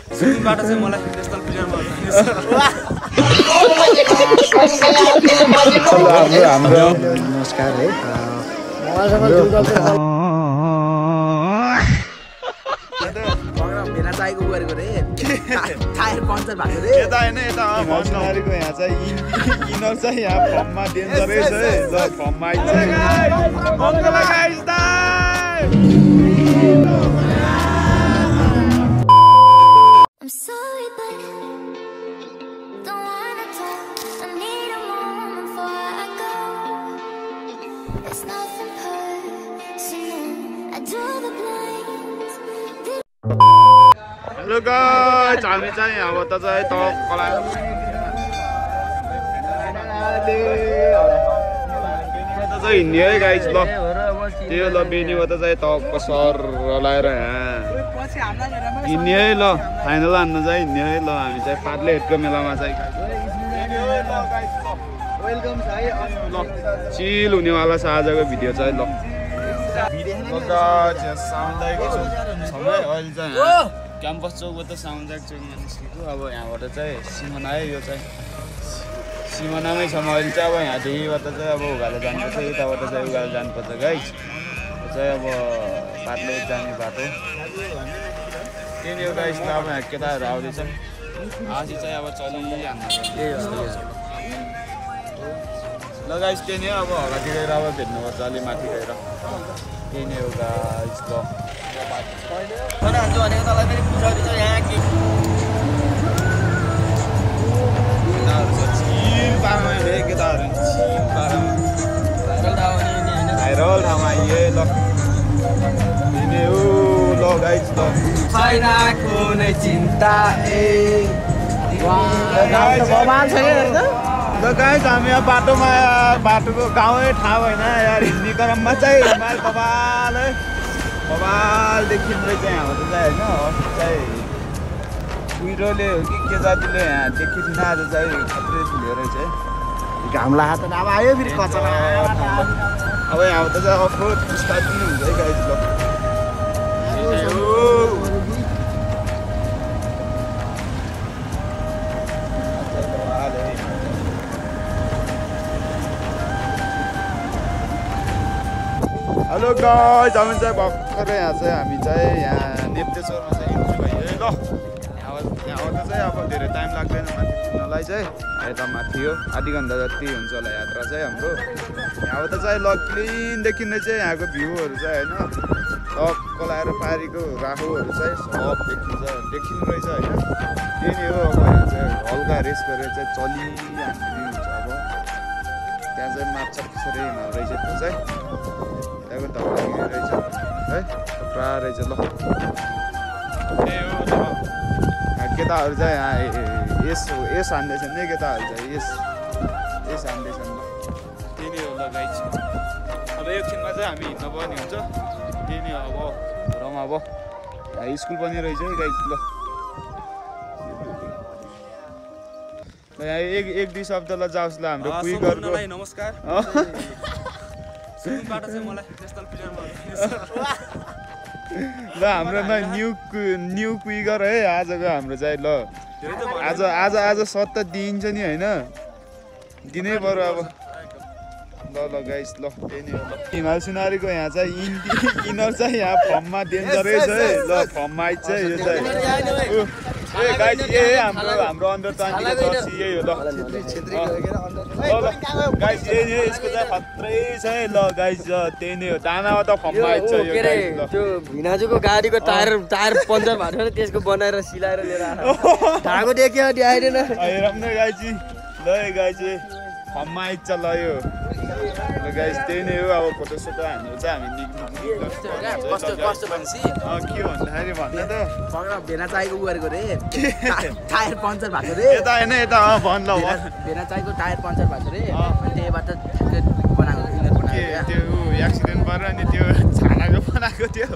सुरुबाट चाहिँ मलाई नेसनल प्लेयरमा हाम्रो नमस्कार है भेना चाहिएको गरेको रे टायर पङ्चर भएको रे यता हैन यता भन्छनारीको यहाँ चाहिँ इनर चाहिँ यहाँ फर्ममा डेन्जरै छ है ल फर्ममा आइछ मङ्गला गाइस दाइ I'm sorry, but don't wanna talk. I need a moment before I go. It's nothing personal. I draw the blinds. Hello guys हामी चाहिँ अब त चाहिँ तकला हिँड्ने है गाइस ल त्यो ल बेनीबाट चाहिँ तक सर लाएर यहाँ हिँड्ने है ल फाइनल हान्न चाहिँ हिँड्ने है ल हामी चाहिँ पार्ले हेडको मेलामा चाहिँ ल चिल हुनेवाला छ आजको भिडियो चाहिँ ल अहिले चाहिँ क्याम्पस चौकबाट साउन्ड चौकमा निस्केको अब यहाँबाट चाहिँ सिमना है यो चाहिँ सिमनामै छ अहिले चाहिँ अब यहाँदेखिबाट चाहिँ अब उकालो जानुपर्छ यताबाट चाहिँ उकालो जानुपर्छ गाइस यो चाहिँ अब पार्ले जाने बाटो त्यही नै गाइस अब यहाँ केटाहरू आउँदैछ आज चाहिँ अब चलिहाल्नु ल गाइस त्यही नै अब हगातिर गएर अब भेट्नुपर्छ अलि माथि गएर त्यही नै हो गाइस ल भाइरल ठाउँमा आइए ल ल गाइस ल चिन्ता ल गाइस हामी यहाँ बाटोमा बाटोको गाउँै ठाउँ होइन यार हिँड्ने क्रममा चाहिँ हिमाल कपाल है कपाल देखिँदै चाहिँ हाम्रो चाहिँ होइन चाहिँ कुहिरोले हो कि के जातिले यहाँ देखिँदैन आज चाहिँ खत्रै ठुलो रहेछ है घाम लाग्छ त अब आयो फेरि कचरा अब यहाँ त चाहिँ अफरोड स्टार्ट पनि हुन्छ है गाइस ल हेलो गाइस हामी चाहिँ भर्खरै यहाँ चाहिँ हामी चाहिँ यहाँ नेप्टेश्वरमा चाहिँ इन्ट्री भयो है ल यहाँबाट चाहिँ अब धेरै टाइम लाग्दैन माथि पुग्नलाई चाहिँ यता माथि हो आधी घन्टा जति हुन्छ होला यात्रा चाहिँ हाम्रो यहाँबाट चाहिँ ल क्लिन देखिने चाहिँ यहाँको भ्यूहरू चाहिँ होइन टक्क लगाएर पारीको राहुहरू चाहिँ सब देखिनु रहेछ होइन त्यही नै हो अब यहाँ चाहिँ हल्का रेस गरेर चाहिँ चलिहाल्ने हुन्छ अब त्यहाँ चाहिँ माछा पिछाडि हिँड्नु रहेछ त्यो चाहिँ त्यहाँको धक्का रहेछ है पुरा रहेछ ल केटाहरू चाहिँ यहाँ यस हान्दैछन् नि केटाहरू चाहिँ यस हान्दैछन् ल त्यही नै हो ल गाइस अब एकछिनमा चाहिँ हामी हिँड्न पनि हुन्छ त्यही नै अब घरमा अब स्कुल पनि रहेछ है गाइस ल यहाँ एक दुई शब्दलाई जाओस् ल हाम्रो कुइगरको नमस्कार सुरुबाट चाहिँ मलाई नेसनल प्लेयरमा ल हाम्रो न्यू कुइगर है आजको हाम्रो चाहिँ ल आज सत्ता दिइन्छ नि होइन दिनै पर्यो अब ल गाइस ल त्यही नै हो ल हिमाल सिनारीको यहाँ चाहिँ इनर चाहिँ यहाँ फर्ममा डेन्जरै छ है ल फर्ममा आइछ यो चाहिँ गाइस हाम्रो अन्डर 20 जर्सी यही हो ल गाइस यसको चाहिँ खत्रै छ है ल गाइस त्यही नै हो दानामा त फर्ममा आइछ यो त्यो भिनाजुको गाडीको टायर पङ्चर भएको थियो त्यसको बनाएर सिलाएर लिएर आएको धागो देख्यो आइदैन हेरौँ न गाइस ल गाइस फर्ममा आइछ ल यो ल गाइस त्यही नै हो अब फोटो सोटो हान्नु चाहिँ हामी कस्तो भनेपछि के भन्दाखेरि भन्न त भेना चाहिएको गरेको रे टायर पङ्चर भएको रे यता हैन यता भन् ल भेना चाहिएको टायर पङ्चर भएको रे त्यहीबाट बनाएको त्यो एक्सिडेन्ट भएर अनि त्यो छानाको बनाएको थियो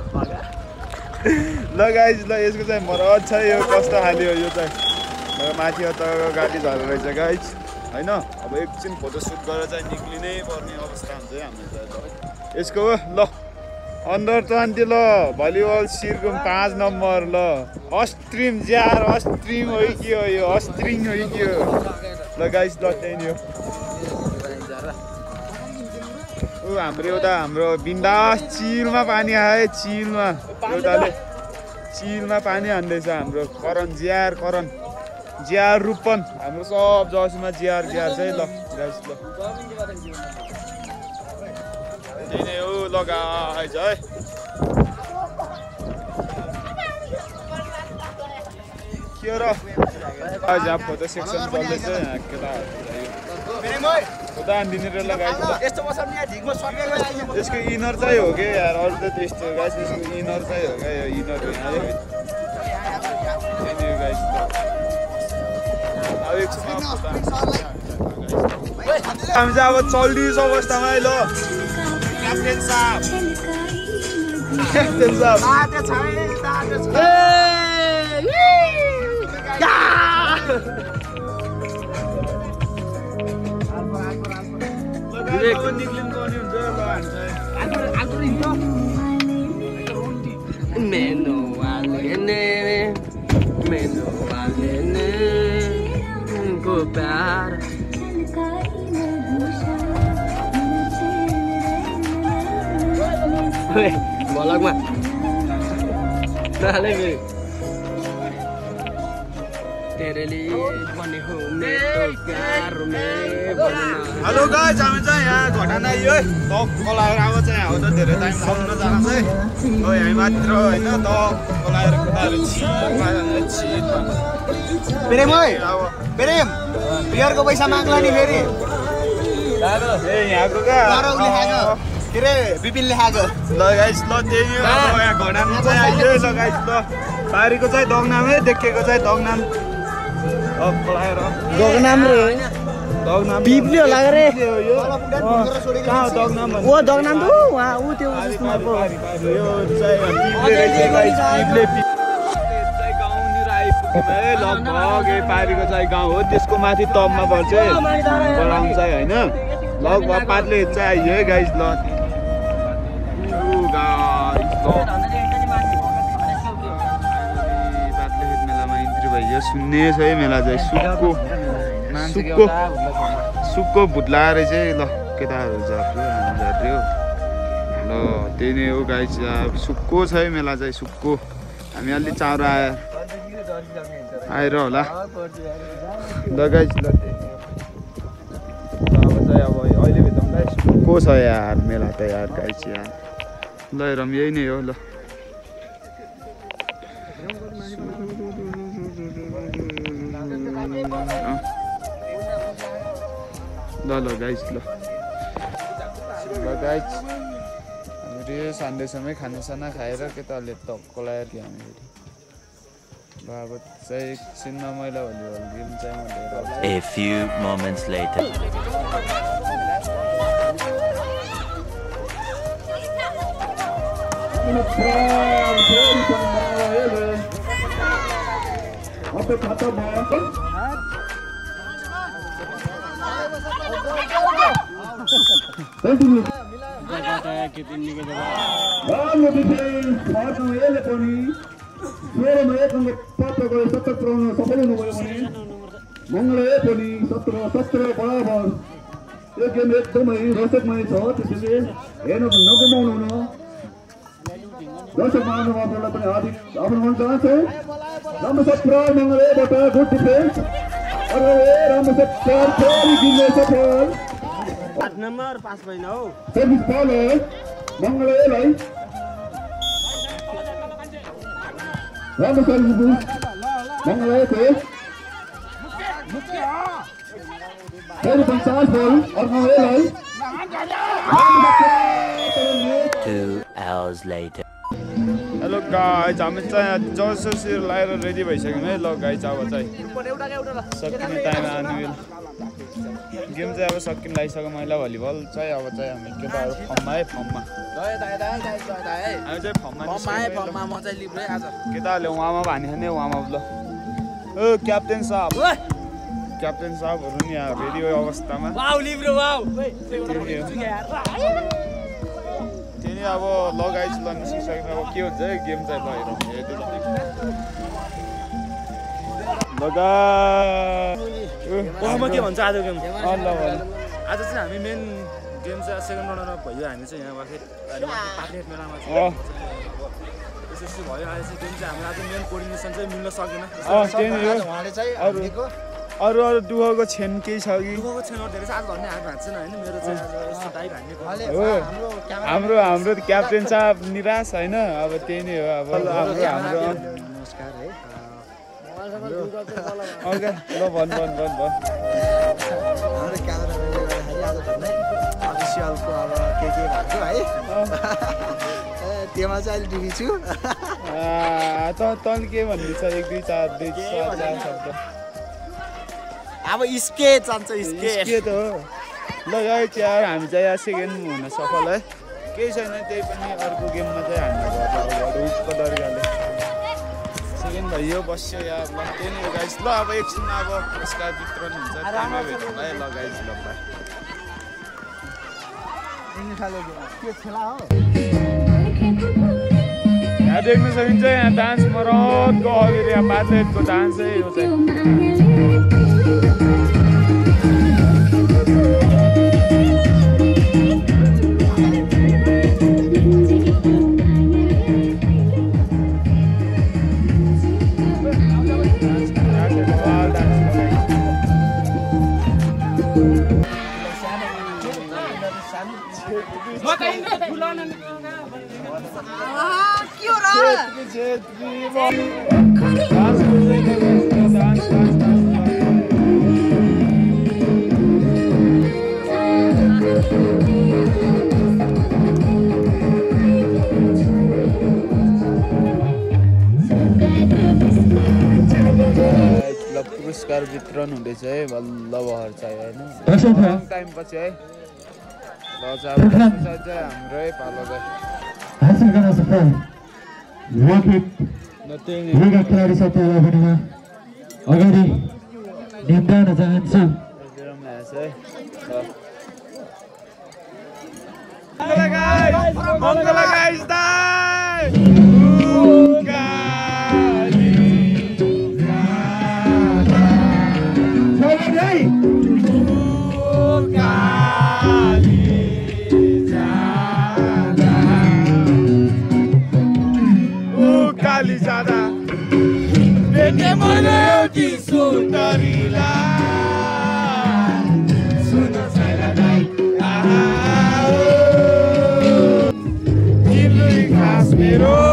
ल गाइस ल यसको चाहिँ मरद छ यो कस्तो खाले हो यो चाहिँ माथि अतको गाडी झरेको रहेछ गाइस हैन अब एकछिन फोटो सुट गरेर चाहिँ निक्लिनै पर्ने अवस्था हुन्छ है हाम्रो यसको ल अन्डर 20 ल भलिबल सिरकुम 5 नम्बर ल अस्ट्रिम ज्यार अस्ट्रिम हो कि हो यो अस्ट्रिङ हो कि हो ल गाइस ल त्यही नि हो हाम्रो एउटा हाम्रो बिन्दास चिलमा पानी आयो चिलमा एउटाले चिलमा पानी हान्दैछ हाम्रो करण ज्यार रूपन हाम्रो सब जसमा ज्यार चाहिँ ल गाइस ल त्यही नै हो ल गाइस है के र आज यहाँ फोटो सेक्सन चल्दैछ यहाँ केटाहरू फोटो हानिदिने र लगाइन्छ त्यसको इनर चाहिँ हो कि यार अरू त त्यस्तो गाइस त्यसको इनर चाहिँ हो क्या यो इनर गाइस हामी चाहिँ अब चल्दिस अवस्थामा है ल क्याप्टेन साहब भलकमा नाले फेरि तेरे लिए बने हो मेरो प्यार में बनना हेलो गाइस हामी चाहिँ यहाँ घटना यो है त कलाएर अब चाहिँ हो त धेरै टाइम सम्म जान चाहिँ हो हामी मात्र हैन त कलाएर कुदाहरू प्रेम ओइ प्रेम बियरको पैसा माग्ला नि फेरि ए यहाँको का के रे बिपिनले खाएको ल गाइस ल त्यही हो अब यहाँ घटना चाहिँ आइयो ल गाइस ल बारीको चाहिँ दगनामै देखेको चाहिँ दगनाम अब कलाएर दगनाम रे दगनाम बिपले होला रे कहाँ दगनाम ओ दगनाम त वहाँ उ त्यो उसमा पो यो चाहिँ बिपले लगभग पारीको चाहिँ गाउँ हो त्यसको माथि टपमा पर्छ बलाउन चाहिँ होइन लगभग पातले चाहिँ आइयो है गाइस ल मेलामा इन्ट्री भइयो सुन्ने छ है मेला चाहिँ सुक्को भुत लगाएर चाहिँ ल केटाहरू जात्यो ल त्यही नै हो गाइस सुक्को छ है मेला चाहिँ सुक्को हामी अलि चारो आएर होला ल गाइस ल अब चाहिँ अब अहिले भित्रमा सुक्को छ यार मेला त यार गाइस यार ल हेरौँ यही नै हो ल ल गाइस ल गाइस हामीले सन्डेसम्मै खानासाना खाएर केटाहरूले टक्को लगाएर थियो हामी ल अब चाहिँ एकछिनमा मैला भलिबल गेम चाहिँ म A few moments later. मङ्गलय पनि 17 बराबर यो गेम एकदमै रोचकमय छ त्यसैले हेर्न नगुमाउनु न दर्शक महानुभावहरूलाई पनि हार्दिक अभिनन्दन चाहन्छु राम्रो छ प्रहार मङ्गलयबाट गुड डिफेन्स अरे राम्रो छ प्रहार फेरि गिल्ने सफल 8 नम्बर पास भएन हौ सर्भिस बल मङ्गलयलाई राम्रो सर्भिस मङ्गलयको फेरि 50 बल अर्कालाई 2 hours later. हेलो गाइस हामी चाहिँ जसोसी लगाएर रेडी भइसक्यौँ है ल गाइस अब चाहिँ सकिने टाइम आउने बेला गेम चाहिँ अब सकिन लागिसक्यो महिला भलिबल चाहिँ अब चाहिँ हामी केटाहरू फर्ममा है फर्ममा हामी चाहिँ फर्ममा म चाहिँ लिब्रै आज केटाहरूले उहाँमा भानी खाने उहाँमा ल ओ क्याप्टेन साहबहरू नि यहाँ रेडी अवस्थामा त्यही पनि अब लगाइछु ल निस्किसक्यो अब के हुन्छ है गेम चाहिँ भइरहँ लगा म के भन्छ आज गेम ल आज चाहिँ हामी मेन गेम चाहिँ सेकेन्ड रनर भयो हामी चाहिँ यहाँ वाखेत पार्टनेट मेलामा चाहिँ त्यसपछि भयो आज चाहिँ गेम चाहिँ हाम्रो आज मेन कोर्डिनेसन चाहिँ मिल्न सकेन उहाँले चाहिँ हारेको अरू अरू दुःखको छेन केही छ कि दुःखको छैन धेरै चाहिँ आज भन्ने हात भाँच्दैन होइन मेरो चाहिँ आज यस्तो टाइप हान्ने हो हाम्रो क्याप्टेन साहब निराश होइन अब त्यही नै हो अब हाम्रो नमस्कार है ओके ल भन हाम्रो क्यामेराम्यानले गर्दाखेरि आज भन्दै अफिसियलको अब के भएको है त्योमा चाहिँ अहिले डुबी छु तल के भन्नु छ 1 2 4 शब्द अब स्के चाहन्छ के त हो ल यार यार हामी चाहिँ यहाँ सेकेन्ड हुन सफल है केही छैन त्यही पनि अर्को गेममा चाहिँ हान्नु रुचको तरिकाले सेकेन्ड भयो बस्यो यार ल त्यही नै हो गाइस ल अब एकछिन अब पुरस्कार वितरण हुन्छ टाइममा भेटौँ है ल गाइस ल यहाँ देख्न सकिन्छ यहाँ डान्स मरदको अगाडि यहाँ बाटलेटको डान्स है यो चाहिँ पुरस्कार वितरण हुँदैछ है बल्ल बहर चाहिँ होइन लङ टाइम पछि है ल चाहिँ हाम्रै पालो हासिल गर्न सफल खेलाडी साथीहरूलाई पनि म अगाडि निम्ताउन चाहन्छु मेरो